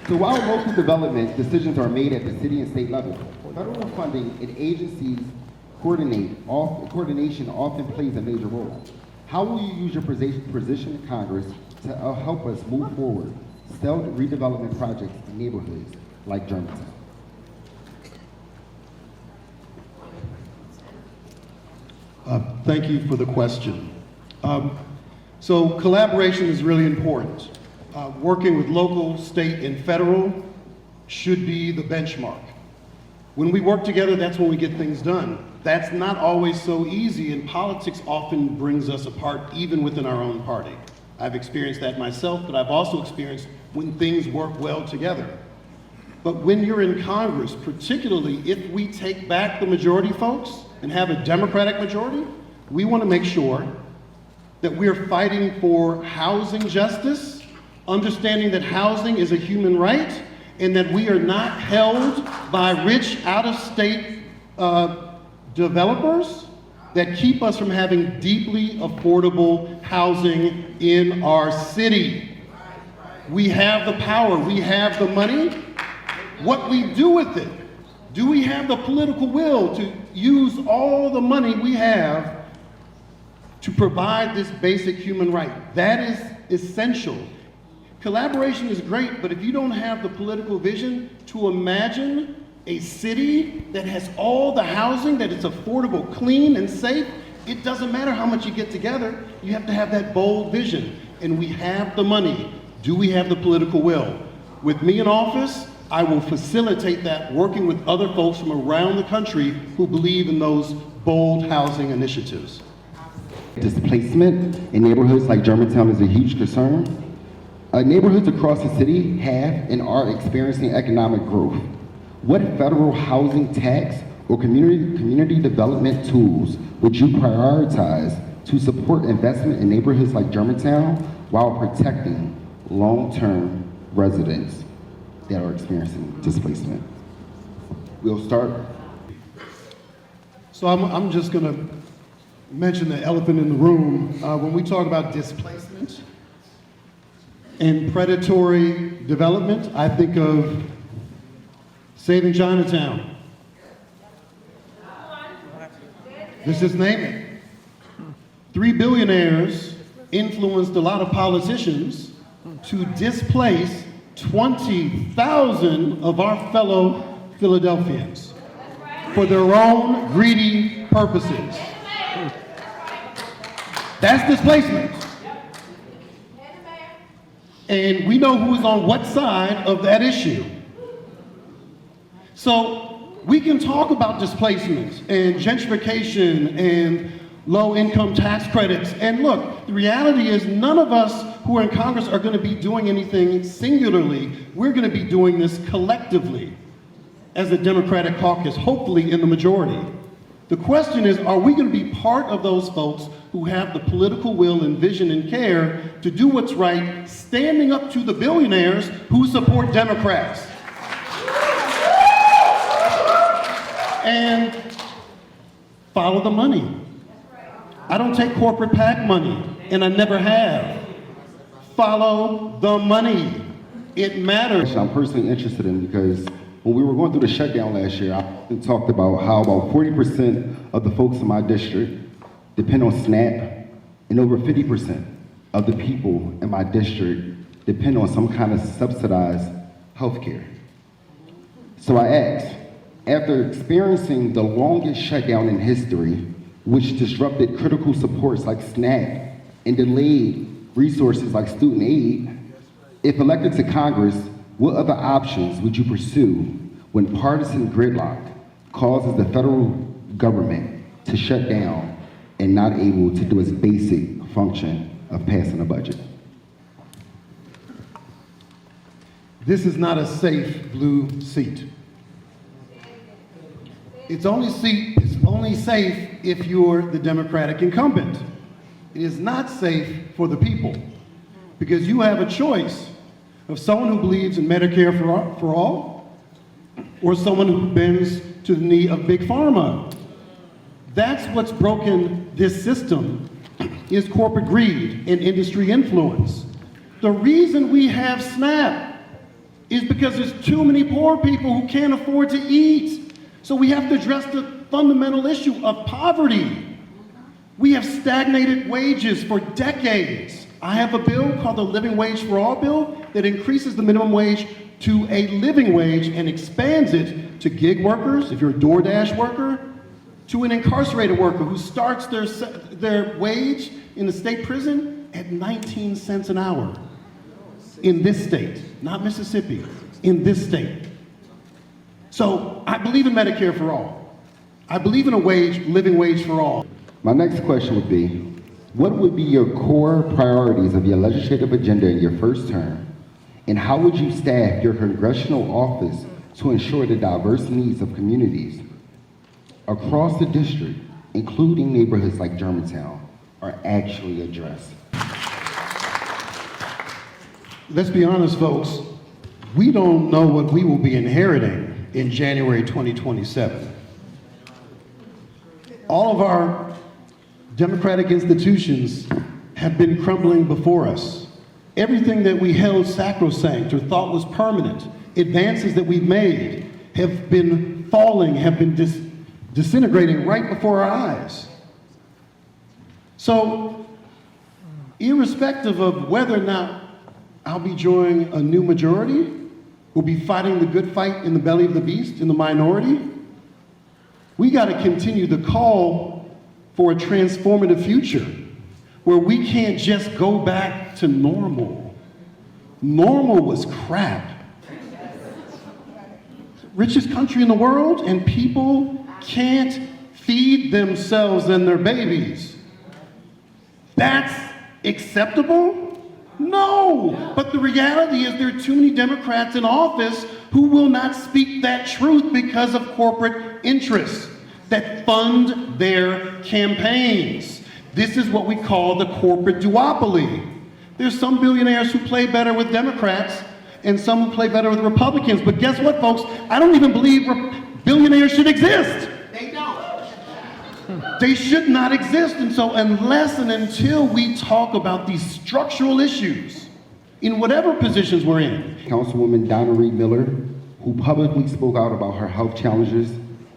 So while local development decisions are made at the city and state level, federal funding and agencies coordination often plays a major role. How will you use your position in Congress to help us move forward stealth redevelopment projects in neighborhoods like Germantown? Thank you for the question. So collaboration is really important. Working with local, state, and federal should be the benchmark. When we work together, that's when we get things done. That's not always so easy, and politics often brings us apart even within our own party. I've experienced that myself, but I've also experienced when things work well together. But when you're in Congress, particularly if we take back the majority folks and have a Democratic majority, we want to make sure that we're fighting for housing justice, understanding that housing is a human right, and that we are not held by rich out-of-state developers that keep us from having deeply affordable housing in our city. We have the power, we have the money. What we do with it, do we have the political will to use all the money we have to provide this basic human right? That is essential. Collaboration is great, but if you don't have the political vision to imagine a city that has all the housing, that is affordable, clean, and safe, it doesn't matter how much you get together, you have to have that bold vision. And we have the money. Do we have the political will? With me in office, I will facilitate that, working with other folks from around the country who believe in those bold housing initiatives. Displacement in neighborhoods like Germantown is a huge concern. Neighborhoods across the city have and are experiencing economic growth. What federal housing tax or community development tools would you prioritize to support investment in neighborhoods like Germantown while protecting long-term residents that are experiencing displacement? We'll start. So I'm just going to mention the elephant in the room. When we talk about displacement and predatory development, I think of Saving Chinatown. Let's just name it. 3 billionaires influenced a lot of politicians to displace 20,000 of our fellow Philadelphians for their own greedy purposes. That's displacement. And we know who's on what side of that issue. So we can talk about displacement and gentrification and low-income tax credits. And look, the reality is none of us who are in Congress are going to be doing anything singularly. We're going to be doing this collectively as a Democratic caucus, hopefully in the majority. The question is, are we going to be part of those folks who have the political will and vision and care to do what's right, standing up to the billionaires who support Democrats? And follow the money. I don't take corporate PAC money, and I never have. Follow the money. It matters. I'm personally interested in because when we were going through the shutdown last year, I talked about how about 40% of the folks in my district depend on SNAP, and over 50% of the people in my district depend on some kind of subsidized health care. So I asked, after experiencing the longest shutdown in history, which disrupted critical supports like SNAP and delayed resources like student aid, if elected to Congress, what other options would you pursue when partisan gridlock causes the federal government to shut down and not able to do its basic function of passing a budget? This is not a safe blue seat. It's only safe if you're the Democratic incumbent. It is not safe for the people because you have a choice of someone who believes in Medicare for all or someone who bends to the knee of Big Pharma. That's what's broken this system is corporate greed and industry influence. The reason we have SNAP is because there's too many poor people who can't afford to eat. So we have to address the fundamental issue of poverty. We have stagnated wages for decades. I have a bill called the Living Wage for All bill that increases the minimum wage to a living wage and expands it to gig workers, if you're a DoorDash worker, to an incarcerated worker who starts their wage in the state prison at 19 cents an hour. In this state, not Mississippi, in this state. So I believe in Medicare for all. I believe in a living wage for all. My next question would be, what would be your core priorities of your legislative agenda in your first term? And how would you staff your congressional office to ensure the diverse needs of communities across the district, including neighborhoods like Germantown, are actually addressed? Let's be honest, folks. We don't know what we will be inheriting in January 2027. All of our democratic institutions have been crumbling before us. Everything that we held sacrosanct or thought was permanent, advances that we've made, have been falling, have been disintegrating right before our eyes. So, irrespective of whether or not I'll be joining a new majority, we'll be fighting the good fight in the belly of the beast, in the minority. We got to continue the call for a transformative future where we can't just go back to normal. Normal was crap. Richest country in the world, and people can't feed themselves and their babies. That's acceptable? No, but the reality is there are too many Democrats in office who will not speak that truth because of corporate interests that fund their campaigns. This is what we call the corporate duopoly. There's some billionaires who play better with Democrats and some who play better with Republicans, but guess what, folks? I don't even believe billionaires should exist. They don't. They should not exist, and so unless and until we talk about these structural issues in whatever positions we're in. Councilwoman Donna Reed Miller, who publicly spoke out about her health challenges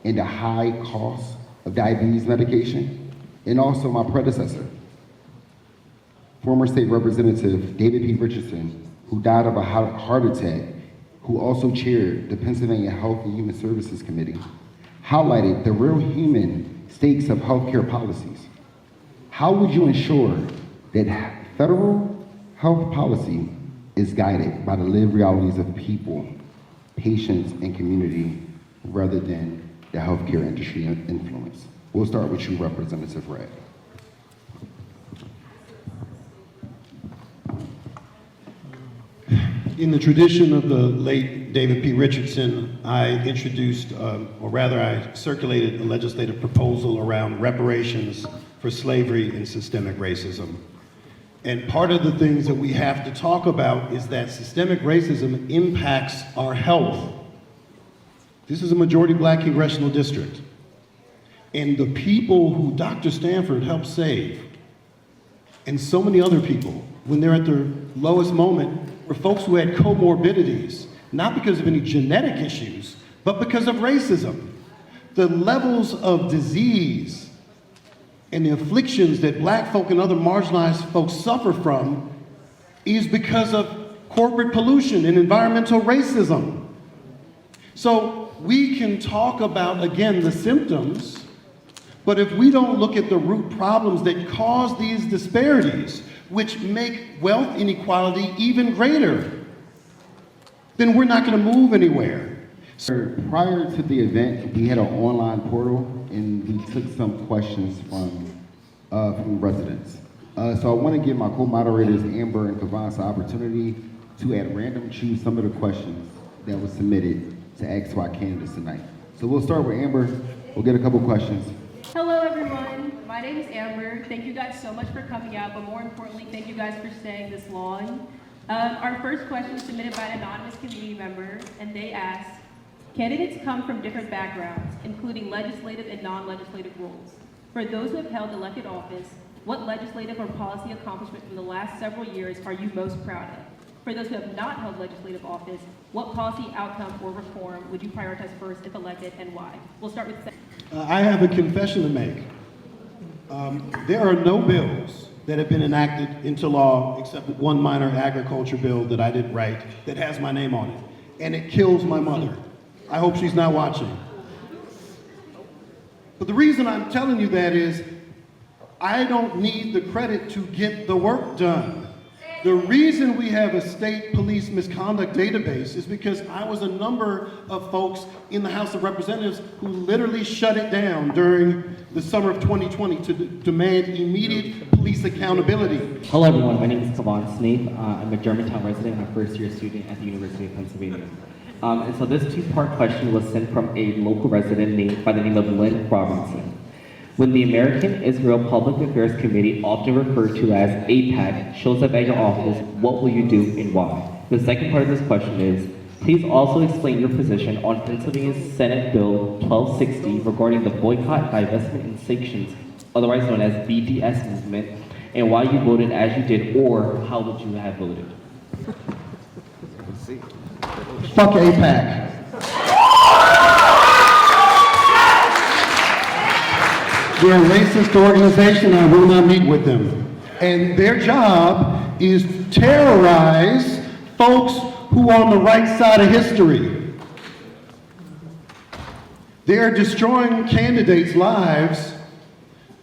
and the high cost of diabetes medication, and also my predecessor, former state representative David P. Richardson, who died of a heart attack, who also chaired the Pennsylvania Health and Human Services Committee, highlighted the real human stakes of healthcare policies. How would you ensure that federal health policy is guided by the lived realities of people, patients, and community rather than the healthcare industry influence? We'll start with you, Representative Rabb. In the tradition of the late David P. Richardson, I introduced, or rather I circulated a legislative proposal around reparations for slavery and systemic racism. And part of the things that we have to talk about is that systemic racism impacts our health. This is a majority black congressional district. And the people who Dr. Stanford helped save, and so many other people, when they're at their lowest moment, were folks who had comorbidities, not because of any genetic issues, but because of racism. The levels of disease and the afflictions that black folk and other marginalized folks suffer from is because of corporate pollution and environmental racism. So we can talk about, again, the symptoms, but if we don't look at the root problems that cause these disparities, which make wealth inequality even greater, then we're not going to move anywhere. Prior to the event, we had an online portal and we took some questions from residents. So I want to give my co-moderators, Amber and Kavance, the opportunity to at random choose some of the questions that were submitted to ask to our candidates tonight. So we'll start with Amber. We'll get a couple questions. Hello everyone, my name is Amber. Thank you guys so much for coming out, but more importantly, thank you guys for staying this long. Our first question was submitted by an anonymous community member, and they asked, candidates come from different backgrounds, including legislative and non-legislative roles. For those who have held elected office, what legislative or policy accomplishment from the last several years are you most proud of? For those who have not held legislative office, what policy outcome or reform would you prioritize first if elected, and why? We'll start with I have a confession to make. There are no bills that have been enacted into law except one minor agriculture bill that I didn't write that has my name on it. And it kills my mother. I hope she's not watching. But the reason I'm telling you that is I don't need the credit to get the work done. The reason we have a state police misconduct database is because I was a number of folks in the House of Representatives who literally shut it down during the summer of 2020 to demand immediate police accountability. Hello everyone, my name is Kavan Snape. I'm a Germantown resident and a first-year student at the University of Pennsylvania. And so this two-part question was sent from a local resident by the name of Lynn Robinson. When the American Israel Public Affairs Committee, often referred to as AIPAC, shows up at your office, what will you do and why? The second part of this question is, please also explain your position on Pennsylvania's Senate Bill 1260 regarding the boycott, divestment, and sanctions, otherwise known as BDS movement, and why you voted as you did, or how would you have voted? Fuck AIPAC. They're a racist organization, I will not meet with them. And their job is to terrorize folks who are on the right side of history. They're destroying candidates' lives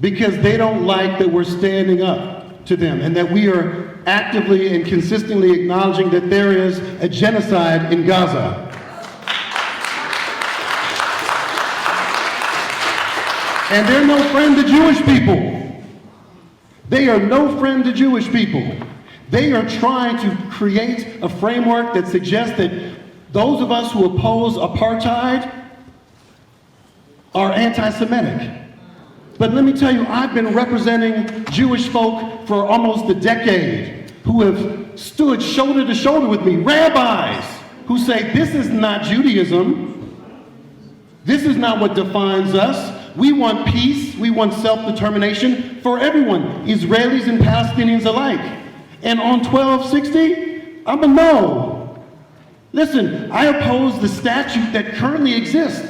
because they don't like that we're standing up to them and that we are actively and consistently acknowledging that there is a genocide in Gaza. And they're no friend to Jewish people. They are no friend to Jewish people. They are trying to create a framework that suggests that those of us who oppose apartheid are anti-Semitic. But let me tell you, I've been representing Jewish folk for almost a decade who have stood shoulder to shoulder with me, rabbis who say, this is not Judaism. This is not what defines us. We want peace, we want self-determination for everyone, Israelis and Palestinians alike. And on 1260, I'm a no. Listen, I oppose the statute that currently exists.